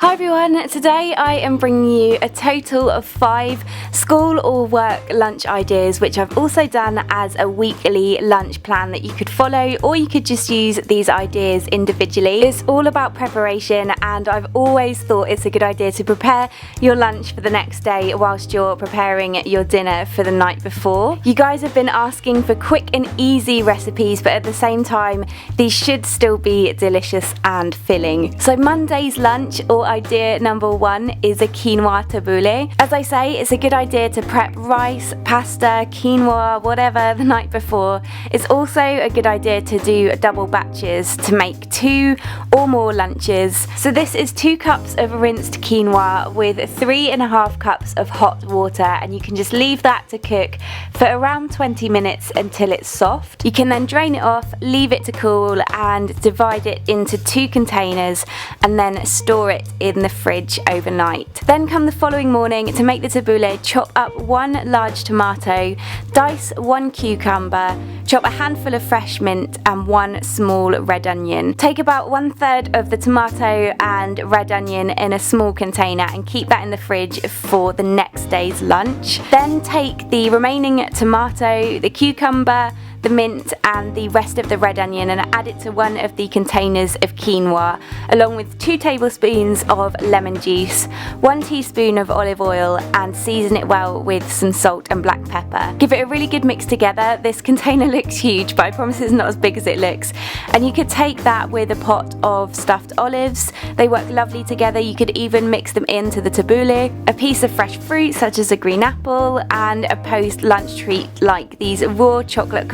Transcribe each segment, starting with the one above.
Hi everyone, today I am bringing you a total of 5 school or work lunch ideas, which I've also done as a weekly lunch plan that you could follow, or you could just use these ideas individually. It's all about preparation, and I've always thought it's a good idea to prepare your lunch for the next day whilst you're preparing your dinner for the night before. You guys have been asking for quick and easy recipes, but at the same time these should still be delicious and filling. So Monday's lunch or idea number 1 is a quinoa tabbouleh. As I say, it's a good idea to prep rice, pasta, quinoa, whatever the night before. It's also a good idea to do double batches to make 2 or more lunches. So this is 2 cups of rinsed quinoa with 3.5 cups of hot water, and you can just leave that to cook for around 20 minutes until it's soft. You can then drain it off, leave it to cool, and divide it into 2 containers and then store it in the fridge overnight. Then come the following morning, to make the tabbouleh, chop up 1 large tomato, dice 1 cucumber, chop a handful of fresh mint and 1 small red onion. Take about 1/3 of the tomato and red onion in a small container and keep that in the fridge for the next day's lunch. Then take the remaining tomato, the cucumber, the mint and the rest of the red onion and add it to one of the containers of quinoa, along with 2 tablespoons of lemon juice, 1 teaspoon of olive oil, and season it well with some salt and black pepper. Give it a really good mix together. This container looks huge, but I promise it's not as big as it looks. And you could take that with a pot of stuffed olives. They work lovely together. You could even mix them into the tabbouleh, a piece of fresh fruit such as a green apple, and a post-lunch treat like these raw chocolate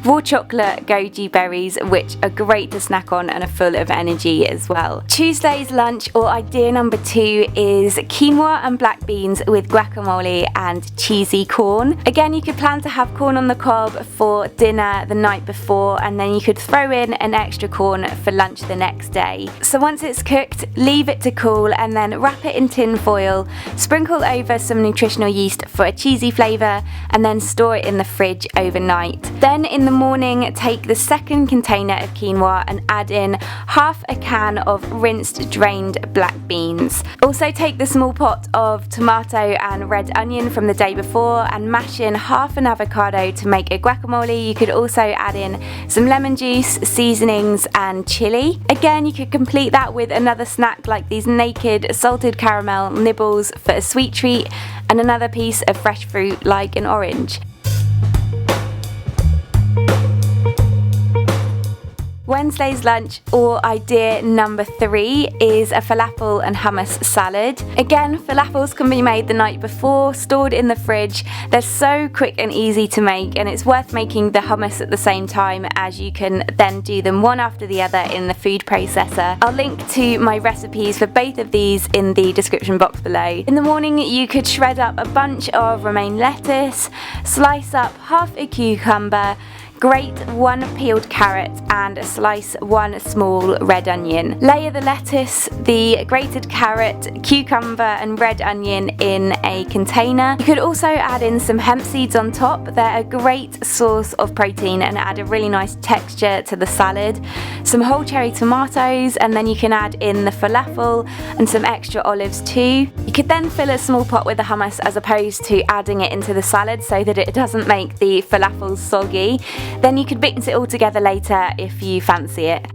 raw chocolate goji berries, which are great to snack on and are full of energy as well. Tuesday's lunch or idea number 2 is quinoa and black beans with guacamole and cheesy corn. Again, you could plan to have corn on the cob for dinner the night before, and then you could throw in an extra corn for lunch the next day. So once it's cooked, leave it to cool and then wrap it in tin foil, sprinkle over some nutritional yeast for a cheesy flavour, and then store it in the fridge overnight. Then in the morning, take the second container of quinoa and add in half a can of rinsed drained black beans. Also take the small pot of tomato and red onion from the day before and mash in half an avocado to make a guacamole. You could also add in some lemon juice, seasonings and chili. Again, you could complete that with another snack like these naked salted caramel nibbles for a sweet treat, and another piece of fresh fruit like an orange. Wednesday's lunch or idea number 3 is a falafel and hummus salad. Again, falafels can be made the night before, stored in the fridge. They're so quick and easy to make, and it's worth making the hummus at the same time, as you can then do them one after the other in the food processor. I'll link to my recipes for both of these in the description box below. In the morning, you could shred up a bunch of romaine lettuce, slice up half a cucumber, grate 1 peeled carrot and slice 1 small red onion. Layer the lettuce, the grated carrot, cucumber and red onion in a container. You could also add in some hemp seeds on top. They're a great source of protein and add a really nice texture to the salad. Some whole cherry tomatoes, and then you can add in the falafel and some extra olives too. You could then fill a small pot with the hummus as opposed to adding it into the salad so that it doesn't make the falafel soggy. Then you could mix it all together later if you fancy it.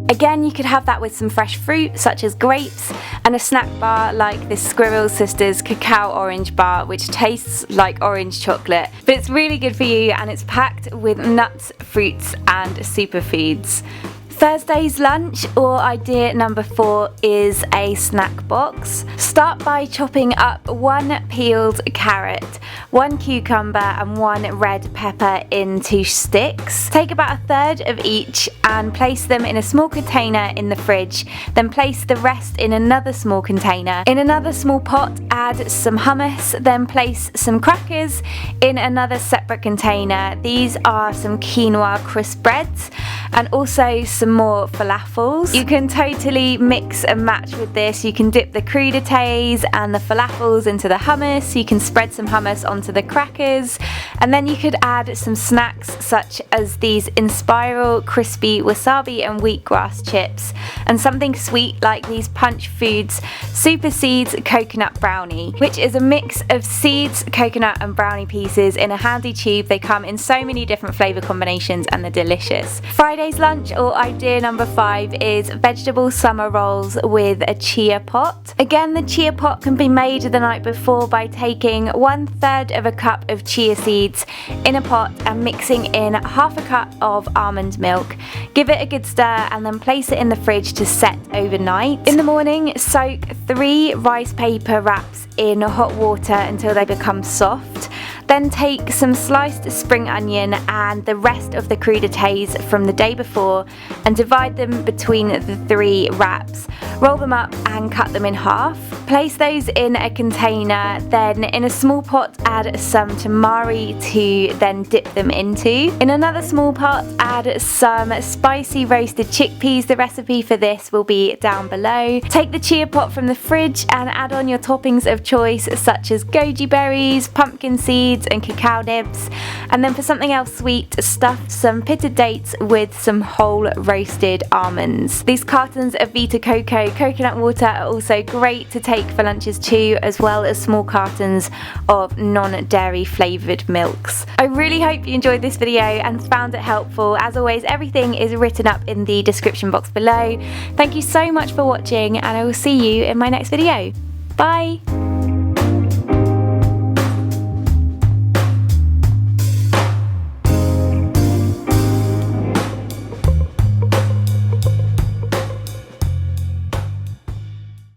Again, you could have that with some fresh fruit such as grapes and a snack bar like this Squirrel Sisters cacao orange bar, which tastes like orange chocolate, but it's really good for you and it's packed with nuts, fruits and superfoods. Thursday's lunch or idea number 4 is a snack box. Start by chopping up 1 peeled carrot, 1 cucumber and 1 red pepper into sticks. Take about 1/3 of each and place them in a small container in the fridge. Then place the rest in another small container. In another small pot, add some hummus, then place some crackers in another separate container. These are some quinoa crisp breads, and also some more falafels. You can totally mix and match with this. You can dip the crudités and the falafels into the hummus. You can spread some hummus onto the crackers, and then you could add some snacks such as these Inspiral crispy wasabi and wheatgrass chips, and something sweet like these Punch Foods Super Seeds coconut brownie, which is a mix of seeds, coconut and brownie pieces in a handy tube. They come in so many different flavour combinations and they're delicious. Friday's lunch, or idea number 5, is vegetable summer rolls with a chia pot. Again, the chia pot can be made the night before by taking 1/3 of a cup of chia seeds in a pot and mixing in half a cup of almond milk. Give it a good stir and then place it in the fridge to set overnight. In the morning, soak 3 rice paper wraps in hot water until they become soft. Then take some sliced spring onion and the rest of the crudités from the day before and divide them between the 3 wraps. Roll them up and cut them in half. Place those in a container, then in a small pot add some tamari to then dip them into. In another small pot add some spicy roasted chickpeas. The recipe for this will be down below. Take the chia pot from the fridge and add on your toppings of choice such as goji berries, pumpkin seeds and cacao nibs. And then for something else sweet, stuff some pitted dates with some whole roasted almonds. These cartons of Vita Coco coconut water are also great to take for lunches too, as well as small cartons of non-dairy flavoured milks. I really hope you enjoyed this video and found it helpful. As always, everything is written up in the description box below. Thank you so much for watching, and I will see you in my next video. Bye!